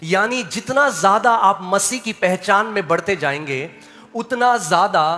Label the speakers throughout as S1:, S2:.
S1: यानी जितना ज्यादा आप मसीह की पहचान में बढ़ते जाएंगे, उतना ज्यादा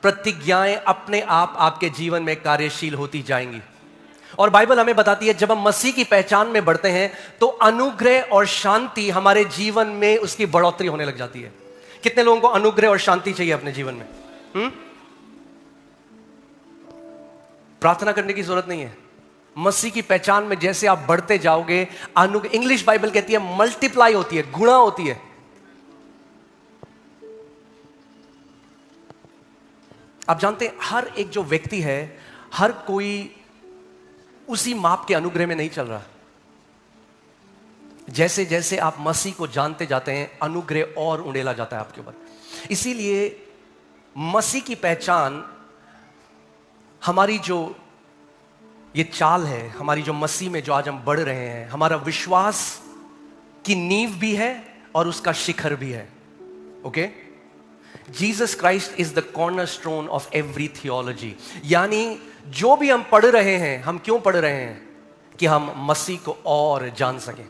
S1: प्रतिज्ञाएं अपने आप आपके जीवन में कार्यशील होती जाएंगी। और बाइबल हमें बताती है जब हम मसीह की पहचान में बढ़ते हैं तो अनुग्रह और शांति हमारे जीवन में उसकी बढ़ोतरी होने लग जाती है। कितने लोगों को अनुग्रह और शांति चाहिए अपने जीवन में? प्रार्थना करने की जरूरत नहीं है। मसीह की पहचान में जैसे आप बढ़ते जाओगे, इंग्लिश बाइबल कहती है मल्टीप्लाई होती है, गुणा होती है। आप जानते हैं हर एक जो व्यक्ति है, हर कोई उसी माप के अनुग्रह में नहीं चल रहा। जैसे जैसे आप मसीह को जानते जाते हैं, अनुग्रह और उड़ेला जाता है आपके ऊपर। इसीलिए मसीह की पहचान, हमारी जो ये चाल है, हमारी जो मसीह में जो आज हम बढ़ रहे हैं, हमारा विश्वास की नींव भी है और उसका शिखर भी है। Okay, Jesus Christ is the cornerstone of every theology. यानी जो भी हम पढ़ रहे हैं, हम क्यों पढ़ रहे हैं? कि हम मसीह को और जान सकें।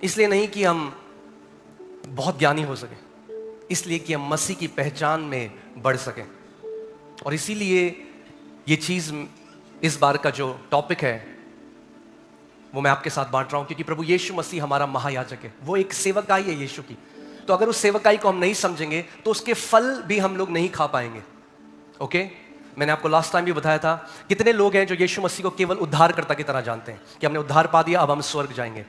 S1: इसलिए नहीं कि हम बहुत ज्ञानी हो सके, इसलिए कि हम मसीह की पहचान में बढ़ सकें। और इसीलिए ये चीज, इस बार का जो टॉपिक है वो मैं आपके साथ बांट रहा हूं, क्योंकि प्रभु यीशु मसीह हमारा महायाजक है। वो एक सेवकाई है यीशु की। तो अगर उस सेवकाई को हम नहीं समझेंगे तो उसके फल भी हम लोग नहीं खा पाएंगे। ओके, मैंने आपको लास्ट टाइम भी बताया था, कितने लोग हैं जो यीशु मसीह को केवल उद्धारकर्ता की तरह जानते हैं कि हमने उद्धार पा दिया, अब हम स्वर्ग जाएंगे।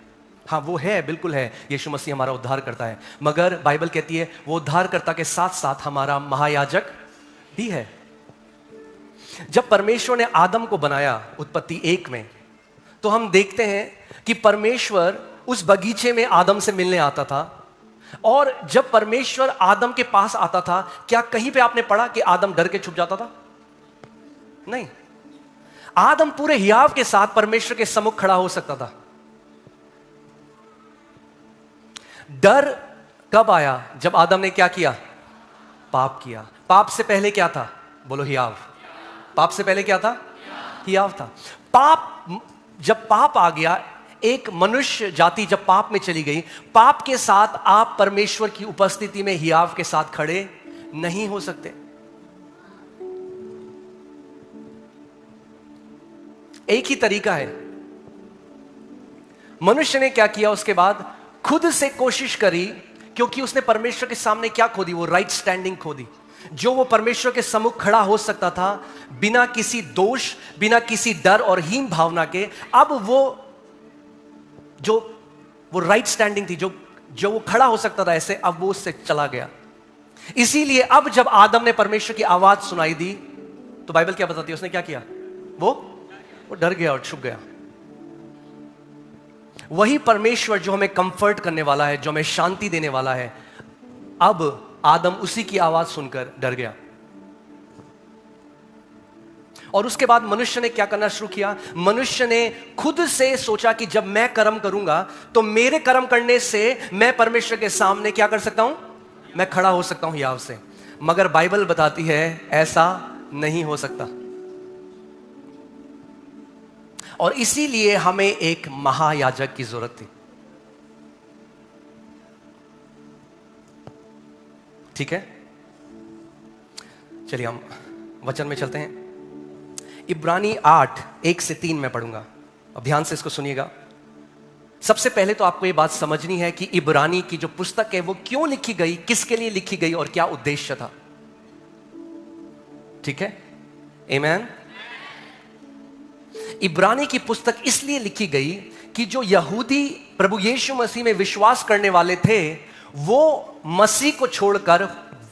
S1: हाँ, वो है, बिल्कुल है, यीशु मसीह हमारा उद्धार करता है, मगर बाइबल कहती है वो उद्धारकर्ता के साथ साथ हमारा महायाजक भी है। जब परमेश्वर ने आदम को बनाया उत्पत्ति 1 में, तो हम देखते हैं कि परमेश्वर उस बगीचे में आदम से मिलने आता था। और जब परमेश्वर आदम के पास आता था, क्या कहीं पे आपने पढ़ा कि आदम डर के छुप जाता था? नहीं, आदम पूरे हियाव के साथ परमेश्वर के सम्मुख खड़ा हो सकता था। डर कब आया? जब आदम ने क्या किया? पाप किया। पाप से पहले क्या था? बोलो हियाव। पाप से पहले क्या था? हियाव था। जब पाप आ गया, एक मनुष्य जाति जब पाप में चली गई, पाप के साथ आप परमेश्वर की उपस्थिति में हियाव के साथ खड़े नहीं हो सकते। एक ही तरीका है। मनुष्य ने क्या किया उसके बाद? खुद से कोशिश करी, क्योंकि उसने परमेश्वर के सामने क्या खोदी? वो राइट स्टैंडिंग खोदी, जो वो परमेश्वर के सम्मुख खड़ा हो सकता था बिना किसी दोष, बिना किसी डर और हीन भावना के। अब वो राइट स्टैंडिंग थी, जो वो खड़ा हो सकता था ऐसे, अब वो उससे चला गया। इसीलिए अब जब आदम ने परमेश्वर की आवाज सुनाई दी, तो बाइबल क्या बताती है उसने क्या किया? वो डर गया और छुप गया। वही परमेश्वर जो हमें कंफर्ट करने वाला है, जो हमें शांति देने वाला है, अब आदम उसी की आवाज सुनकर डर गया। और उसके बाद मनुष्य ने क्या करना शुरू किया? मनुष्य ने खुद से सोचा कि जब मैं कर्म करूंगा तो मेरे कर्म करने से मैं परमेश्वर के सामने क्या कर सकता हूं? मैं खड़ा हो सकता हूं हियाव से। मगर बाइबल बताती है ऐसा नहीं हो सकता। और इसीलिए हमें एक महायाजक की जरूरत थी। ठीक है, चलिए हम वचन में चलते हैं। इब्रानी 8:1-3 में पढ़ूंगा। अब ध्यान से इसको सुनिएगा। सबसे पहले तो आपको ये बात समझनी है कि इब्रानी की जो पुस्तक है वो क्यों लिखी गई, किसके लिए लिखी गई और क्या उद्देश्य था। ठीक है, आमीन। इब्रानी की पुस्तक इसलिए लिखी गई कि जो यहूदी प्रभु यीशु मसीह में विश्वास करने वाले थे, वो मसीह को छोड़कर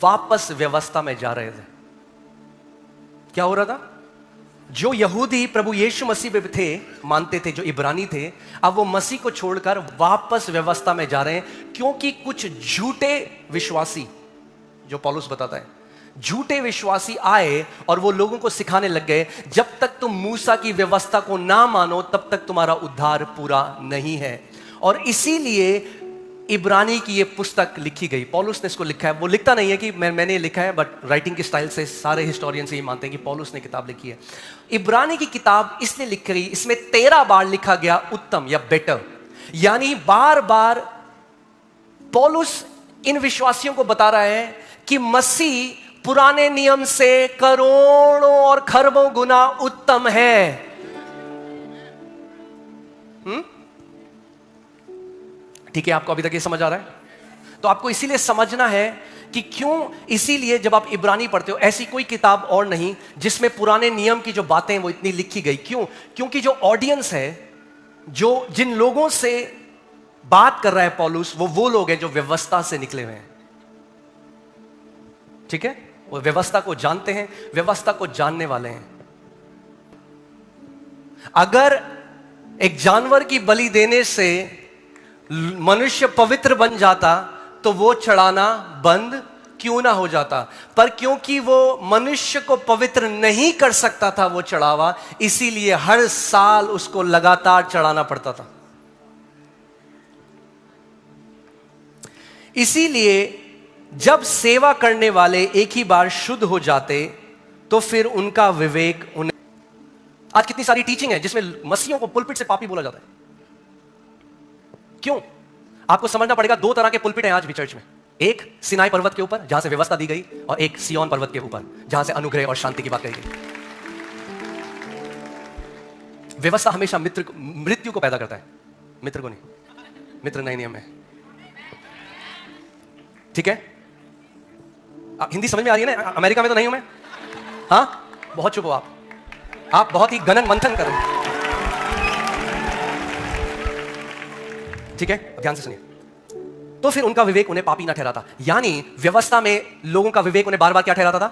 S1: वापस व्यवस्था में जा रहे थे। क्या हो रहा था? जो यहूदी प्रभु यीशु मसीह में थे, मानते थे, जो इब्रानी थे, अब वो मसीह को छोड़कर वापस व्यवस्था में जा रहे हैं, क्योंकि कुछ झूठे विश्वासी, जो पौलुस बताता है, झूठे विश्वासी आए और वो लोगों को सिखाने लग गए, जब तक तुम मूसा की व्यवस्था को ना मानो तब तक तुम्हारा उद्धार पूरा नहीं है। और इसीलिए इब्रानी की ये पुस्तक लिखी गई। पौलुस ने इसको लिखा है। वो लिखता नहीं है कि मैंने लिखा है, बट राइटिंग की स्टाइल से सारे हिस्टोरियन से ये मानते हैं कि पौलुस ने किताब लिखी है। इब्रानी की किताब इसलिए लिखी गई, इसमें 13 बार लिखा गया उत्तम या बेटर, यानी बार बार पौलुस इन विश्वासियों को बता रहा है कि मसीह पुराने नियम से करोड़ों और खरबों गुना उत्तम है। ठीक है, आपको अभी तक ये समझ आ रहा है? तो आपको इसीलिए समझना है कि क्यों, इसीलिए जब आप इब्रानी पढ़ते हो, ऐसी कोई किताब और नहीं जिसमें पुराने नियम की जो बातें वो इतनी लिखी गई। क्यों? क्योंकि जो ऑडियंस है, जो जिन लोगों से बात कर रहा है पौलुस, वो लोग हैं जो व्यवस्था से निकले हुए हैं। ठीक है, वो व्यवस्था को जानते हैं, व्यवस्था को जानने वाले हैं। अगर एक जानवर की बलि देने से मनुष्य पवित्र बन जाता तो वो चढ़ाना बंद क्यों ना हो जाता, पर क्योंकि वो मनुष्य को पवित्र नहीं कर सकता था वो चढ़ावा, इसीलिए हर साल उसको लगातार चढ़ाना पड़ता था। इसीलिए जब सेवा करने वाले एक ही बार शुद्ध हो जाते तो फिर उनका विवेक उन्हें। आज कितनी सारी टीचिंग है जिसमें मसीहों को पुलपिट से पापी बोला जाता है। क्यों? आपको समझना पड़ेगा, दो तरह के पुलपिट हैं आज भी चर्च में। एक सिनाई पर्वत के ऊपर जहां से व्यवस्था दी गई, और एक सिय्योन पर्वत के ऊपर जहां से अनुग्रह और शांति की बात कही गई। व्यवस्था हमेशा मृत्यु को पैदा करता है, मित्र को नहीं। मित्र नए नियम में, ठीक है? हिंदी समझ में आ रही है ना? अमेरिका में तो नहीं हूं मैं। हाँ, बहुत चुप हो आप बहुत ही गणन मंथन कर रहे हैं। ठीक है, ध्यान से सुनिए। तो फिर उनका विवेक उन्हें पापी ना ठहराता। यानी व्यवस्था में लोगों का विवेक उन्हें बार बार क्या ठहराता था?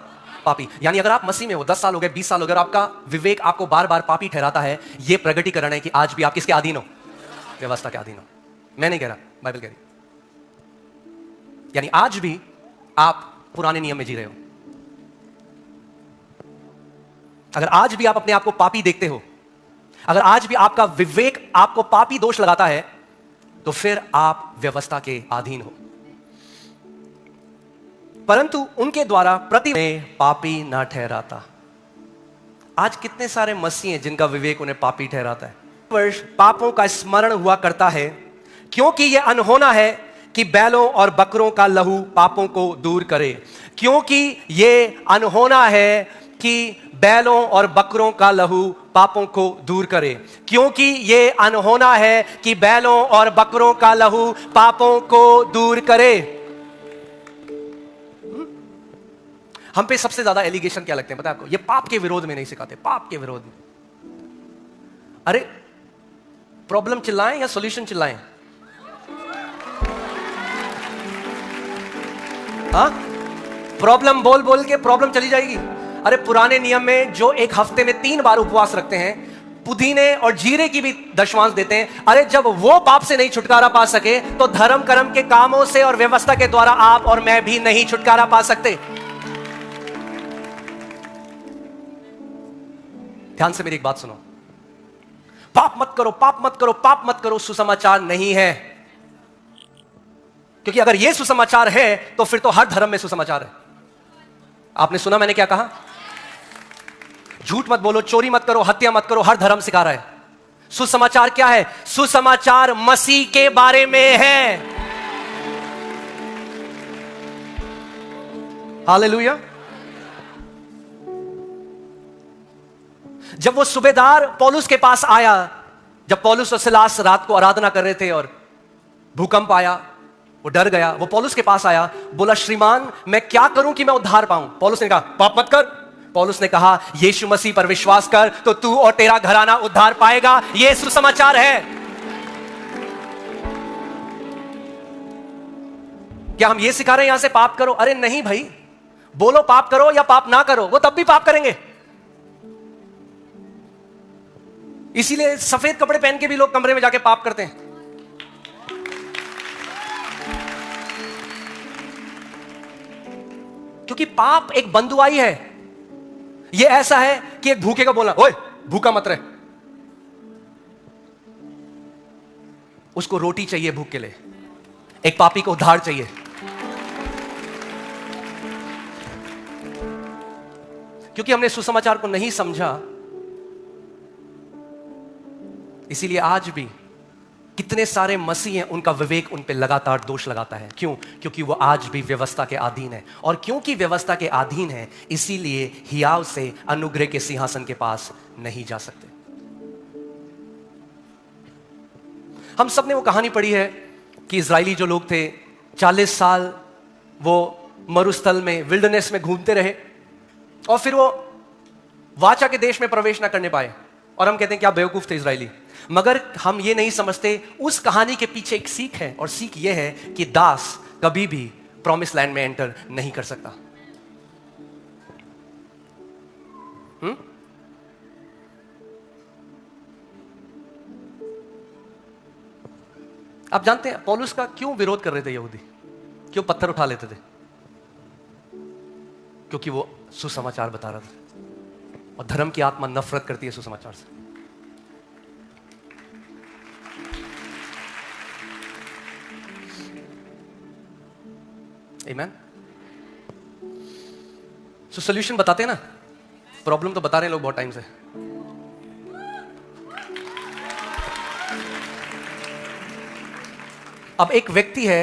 S1: पापी। यानी अगर आप मसीह में हो, 10 साल हो गए, 20 साल हो गए, आपका विवेक आपको बार बार पापी ठहराता है, यह प्रगटीकरण है कि आज भी आप किसके अधीन हो? व्यवस्था के अधीन हो। मैं नहीं कह रहा, बाइबल कह रही। यानी आज भी आप पुराने नियम में जी रहे हो। अगर आज भी आप अपने आप को पापी देखते हो, अगर आज भी आपका विवेक आपको पापी दोष लगाता है, तो फिर आप व्यवस्था के अधीन हो। परंतु उनके द्वारा प्रति में पापी ना ठहराता। आज कितने सारे मसीह हैं जिनका विवेक उन्हें पापी ठहराता है। वर्ष पापों का स्मरण हुआ करता है, क्योंकि यह अनहोना है कि बैलों और बकरों का लहू पापों को दूर करे। क्योंकि यह अनहोना है कि बैलों और बकरों का लहू पापों को दूर करे। क्योंकि यह अनहोना है कि बैलों और बकरों का लहू पापों को दूर करे। हम पे सबसे ज्यादा एलिगेशन क्या लगते हैं पता है आपको? ये पाप के विरोध में नहीं सिखाते, पाप के विरोध में। अरे प्रॉब्लम चिल्लाएं या सॉल्यूशन चिल्लाएं? हाँ, प्रॉब्लम बोल बोल के प्रॉब्लम चली जाएगी। अरे पुराने नियम में जो एक हफ्ते में 3 बार उपवास रखते हैं, पुदीने और जीरे की भी दशमांश देते हैं, अरे जब वो पाप से नहीं छुटकारा पा सके तो धर्म कर्म के कामों से और व्यवस्था के द्वारा आप और मैं भी नहीं छुटकारा पा सकते। ध्यान से मेरी एक बात सुनो, पाप मत करो, पाप मत करो, पाप मत करो सुसमाचार नहीं है। क्योंकि अगर यह सुसमाचार है तो फिर तो हर धर्म में सुसमाचार है। आपने सुना मैंने क्या कहा? झूठ मत बोलो, चोरी मत करो, हत्या मत करो, हर धर्म सिखा रहा है। सुसमाचार क्या है? सुसमाचार मसीह के बारे में है। हालेलुया। जब वो सूबेदार पौलुस के पास आया, जब पौलुस और सिलास रात को आराधना कर रहे थे और भूकंप आया, वो डर गया, वो पौलुस के पास आया, बोला श्रीमान मैं क्या करूं कि मैं उद्धार पाऊं? पौलुस ने कहा पाप मत कर। पौलुस ने कहा यीशु मसीह पर विश्वास कर तो तू और तेरा घराना उद्धार पाएगा। यह सुसमाचार है। क्या हम ये सिखा रहे हैं यहां से पाप करो? अरे नहीं भाई, बोलो पाप करो या पाप ना करो, वो तब भी पाप करेंगे। इसीलिए सफेद कपड़े पहन के भी लोग कमरे में जाके पाप करते हैं। क्योंकि पाप एक बंधुआई है। यह ऐसा है कि एक भूखे का बोलना, ओए भूखा मत रहे, उसको रोटी चाहिए भूख के लिए। एक पापी को उद्धार चाहिए। क्योंकि हमने सुसमाचार को नहीं समझा, इसीलिए आज भी कितने सारे मसीह हैं, उनका विवेक उन पे लगातार दोष लगाता है। क्यों? क्योंकि वो आज भी व्यवस्था के अधीन है, और क्योंकि व्यवस्था के अधीन है इसीलिए हियाव से अनुग्रह के सिंहासन के पास नहीं जा सकते। हम सब ने वो कहानी पढ़ी है कि इजरायली जो लोग थे 40 साल वो मरुस्थल में, विल्डरनेस में घूमते रहे, और फिर वो वाचा के देश में प्रवेश ना करने पाए। और हम कहते हैं क्या बेवकूफ थे इजरायली। मगर हम ये नहीं समझते उस कहानी के पीछे एक सीख है, और सीख ये है कि दास कभी भी प्रॉमिस लैंड में एंटर नहीं कर सकता। आप जानते हैं पौलुस का क्यों विरोध कर रहे थे यहूदी, क्यों पत्थर उठा लेते थे? क्योंकि वो सुसमाचार बता रहा था, और धर्म की आत्मा नफरत करती है सुसमाचार से। आमीन। सो सॉल्यूशन बताते हैं ना, प्रॉब्लम तो बता रहे हैं लोग बहुत टाइम से। अब एक व्यक्ति है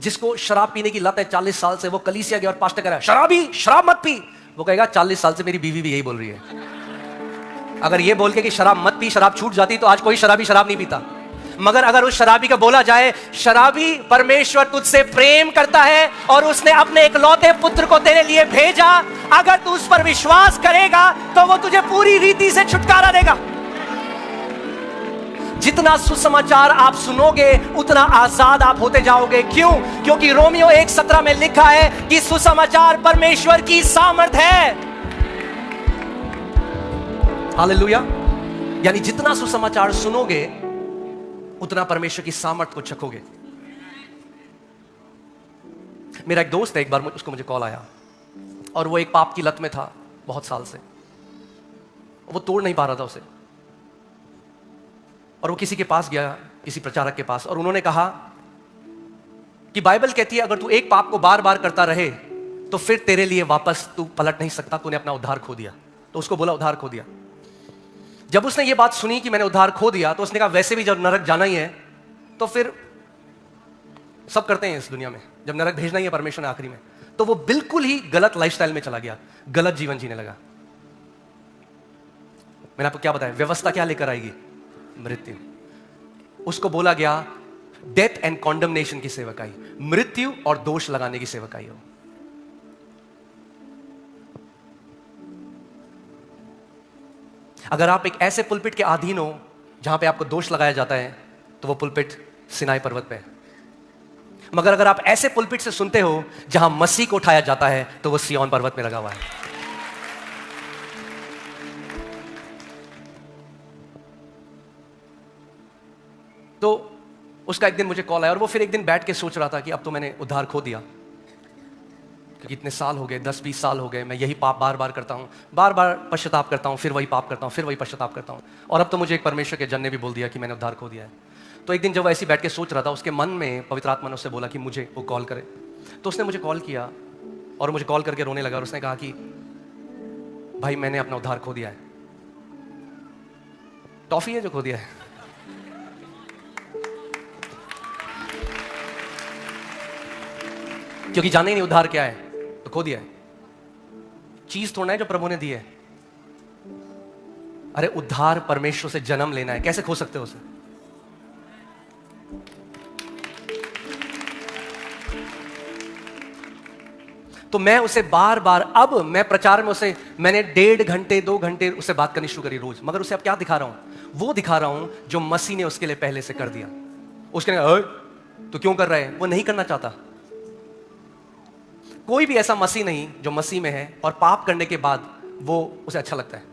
S1: जिसको शराब पीने की लत है 40 साल से, वो कलीसिया गया और पास्टर कह रहा है शराबी, शराब मत पी। वो कहेगा 40 साल से मेरी बीवी भी यही बोल रही है। अगर ये बोल के कि शराब मत पी, शराब छूट जाती, तो आज कोई शराबी शराब नहीं पीता। मगर अगर उस शराबी का बोला जाए शराबी, परमेश्वर तुझसे प्रेम करता है और उसने अपने इकलौते पुत्र को तेरे लिए भेजा, अगर तू उस पर विश्वास करेगा तो वो तुझे पूरी रीति से छुटकारा देगा। जितना सुसमाचार आप सुनोगे उतना आजाद आप होते जाओगे। क्यों? क्योंकि रोमियो 1:17 में लिखा है कि सुसमाचार परमेश्वर की सामर्थ है। हालेलुया। यानी जितना सुसमाचार सुनोगे उतना परमेश्वर की सामर्थ को चखोगे। मेरा एक दोस्त है, एक बार उसको मुझे कॉल आया, और वो एक पाप की लत में था बहुत साल से, वो तोड़ नहीं पा रहा था उसे। और वो किसी के पास गया, किसी प्रचारक के पास, और उन्होंने कहा कि बाइबल कहती है अगर तू एक पाप को बार बार करता रहे तो फिर तेरे लिए वापस तू पलट नहीं सकता, तूने अपना उद्धार खो दिया। तो उसको बोला उद्धार खो दिया। जब उसने ये बात सुनी कि मैंने उद्धार खो दिया, तो उसने कहा वैसे भी जब नरक जाना ही है तो फिर सब करते हैं इस दुनिया में, जब नरक भेजना ही है परमेश्वर ने आखिरी में, तो वो बिल्कुल ही गलत लाइफस्टाइल में चला गया, गलत जीवन जीने लगा। मैंने आपको क्या बताया, व्यवस्था क्या लेकर आएगी? मृत्यु। उसको बोला गया डेथ एंड कॉन्डमनेशन की सेवकाई, मृत्यु और दोष लगाने की सेवकाई हो। अगर आप एक ऐसे पुलपिट के अधीन हो जहां पे आपको दोष लगाया जाता है तो वो पुलपिट सिनाई पर्वत पे है। मगर अगर आप ऐसे पुलपिट से सुनते हो जहां मसीह को उठाया जाता है तो वो सिय्योन पर्वत में लगा हुआ है। तो उसका एक दिन मुझे कॉल आया, और वो फिर एक दिन बैठ के सोच रहा था कि अब तो मैंने उद्धार खो दिया, क्योंकि इतने साल हो गए, 10-20 साल हो गए, मैं यही पाप बार बार करता हूँ, बार बार पश्चाताप करता हूँ, फिर वही पाप करता हूँ, फिर वही पश्चाताप करता हूँ, और अब तो मुझे एक परमेश्वर के जन ने भी बोल दिया कि मैंने उद्धार खो दिया है। तो एक दिन जब ऐसे बैठ के सोच रहा था, उसके मन में पवित्र आत्मा ने उससे बोला कि मुझे वो कॉल करे। तो उसने मुझे कॉल किया और मुझे कॉल करके रोने लगा, और उसने कहा कि भाई मैंने अपना उद्धार खो दिया है। टॉफी है जो खो दिया है। क्योंकि जाने ही नहीं उद्धार क्या है, तो खो दिया है। चीज थोड़ा है जो प्रभु ने दी है। अरे उद्धार परमेश्वर से जन्म लेना है, कैसे खो सकते हो उसे? तो मैं उसे बार बार, अब मैं प्रचार में उसे, मैंने 1.5 घंटे 2 घंटे उससे बात करनी शुरू करी रोज। मगर उसे अब क्या दिखा रहा हूं? वो दिखा रहा हूं जो मसीह ने उसके लिए पहले से कर दिया। उसके तो क्यों कर रहा है? वो नहीं करना चाहता। कोई भी ऐसा मसीह नहीं जो मसीह में है और पाप करने के बाद वो उसे अच्छा लगता है।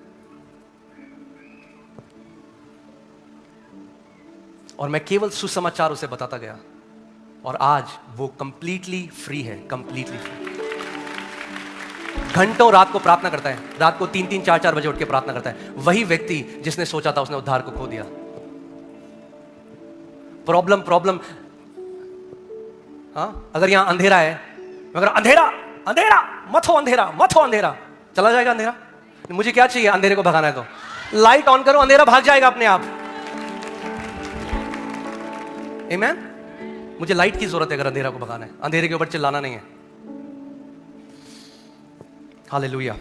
S1: और मैं केवल सुसमाचार उसे बताता गया, और आज वो कंप्लीटली फ्री है, कंप्लीटली फ्री। घंटों रात को प्रार्थना करता है, रात को 3-3 4-4 बजे उठ के प्रार्थना करता है। वही व्यक्ति जिसने सोचा था उसने उद्धार को खो दिया। प्रॉब्लम हाँ, अगर यहां अंधेरा है, मगर अंधेरा अंधेरा मत हो, अंधेरा मत हो, अंधेरा चला जाएगा अंधेरा। मुझे क्या चाहिए? अंधेरे को भगाना है तो लाइट ऑन करो, अंधेरा भाग जाएगा अपने आप। आमेन। मुझे लाइट की जरूरत है अगर अंधेरा को भगाना है, अंधेरे के ऊपर चिल्लाना नहीं है। हालेलुया।